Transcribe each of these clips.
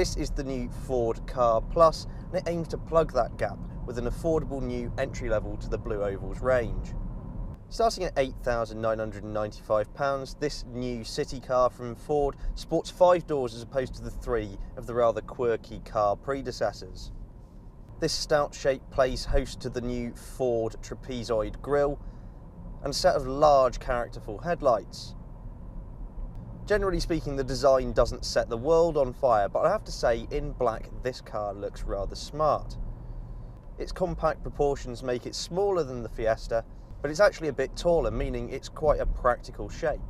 This is the new Ford Ka Plus, and it aims to plug that gap with an affordable new entry level to the Blue Oval's range. Starting at £8,995, this new city car from Ford sports 5 doors as opposed to the 3 of the rather quirky car predecessors. This stout shape plays host to the new Ford trapezoid grille and a set of large characterful headlights. Generally speaking, the design doesn't set the world on fire, but I have to say, in black, this car looks rather smart. Its compact proportions make it smaller than the Fiesta, but it's actually a bit taller, meaning it's quite a practical shape.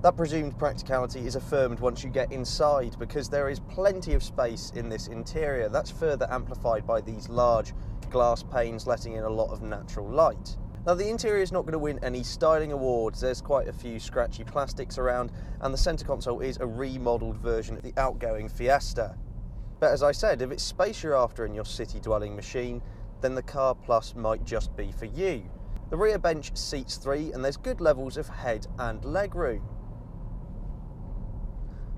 That presumed practicality is affirmed once you get inside, because there is plenty of space in this interior. That's further amplified by these large glass panes letting in a lot of natural light. Now, the interior is not going to win any styling awards. There's quite a few scratchy plastics around, and the centre console is a remodelled version of the outgoing Fiesta. But as I said, if it's space you're after in your city-dwelling machine, then the Ka Plus might just be for you. The rear bench seats 3, and there's good levels of head and leg room.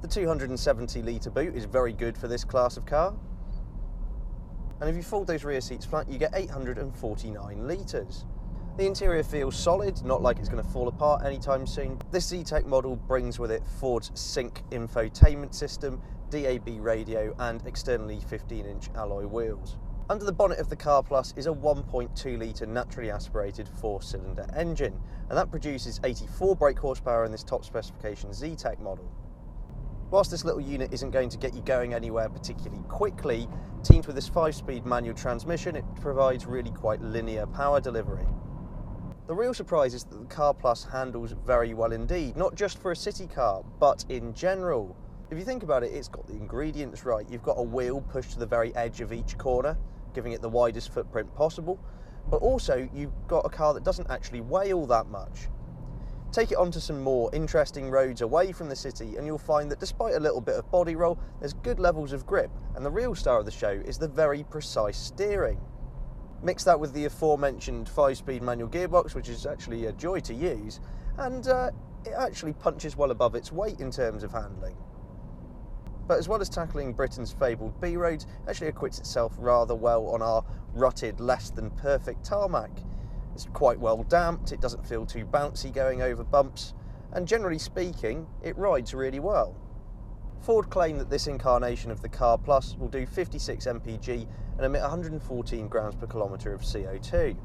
The 270 litre boot is very good for this class of car. And if you fold those rear seats flat, you get 849 litres. The interior feels solid, not like it's going to fall apart anytime soon. This Zetec model brings with it Ford's Sync infotainment system, DAB radio, and externally 15-inch alloy wheels. Under the bonnet of the Ka Plus is a 1.2 litre naturally aspirated 4-cylinder engine, and that produces 84 brake horsepower in this top specification Zetec model. Whilst this little unit isn't going to get you going anywhere particularly quickly, teamed with this 5-speed manual transmission, it provides really quite linear power delivery. The real surprise is that the Ka Plus handles very well indeed, not just for a city car, but in general. If you think about it, it's got the ingredients right. You've got a wheel pushed to the very edge of each corner, giving it the widest footprint possible, but also you've got a car that doesn't actually weigh all that much. Take it onto some more interesting roads away from the city and you'll find that despite a little bit of body roll, there's good levels of grip, and the real star of the show is the very precise steering. Mix that with the aforementioned 5-speed manual gearbox, which is actually a joy to use, and it actually punches well above its weight in terms of handling. But as well as tackling Britain's fabled B roads, it actually acquits itself rather well on our rutted, less than perfect tarmac. It's quite well damped, it doesn't feel too bouncy going over bumps, and generally speaking, it rides really well. Ford claim that this incarnation of the Ka Plus will do 56 mpg and emit 114 grams per kilometre of CO2.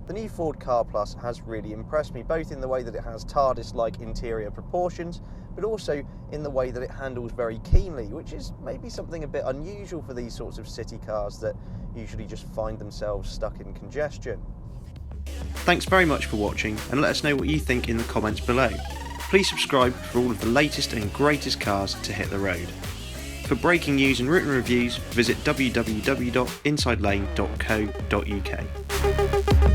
The new Ford Ka Plus has really impressed me, both in the way that it has TARDIS-like interior proportions, but also in the way that it handles very keenly, which is maybe something a bit unusual for these sorts of city cars that usually just find themselves stuck in congestion. Thanks very much for watching, and let us know what you think in the comments below. Please subscribe for all of the latest and greatest cars to hit the road. For breaking news and written reviews, visit www.insidelane.co.uk.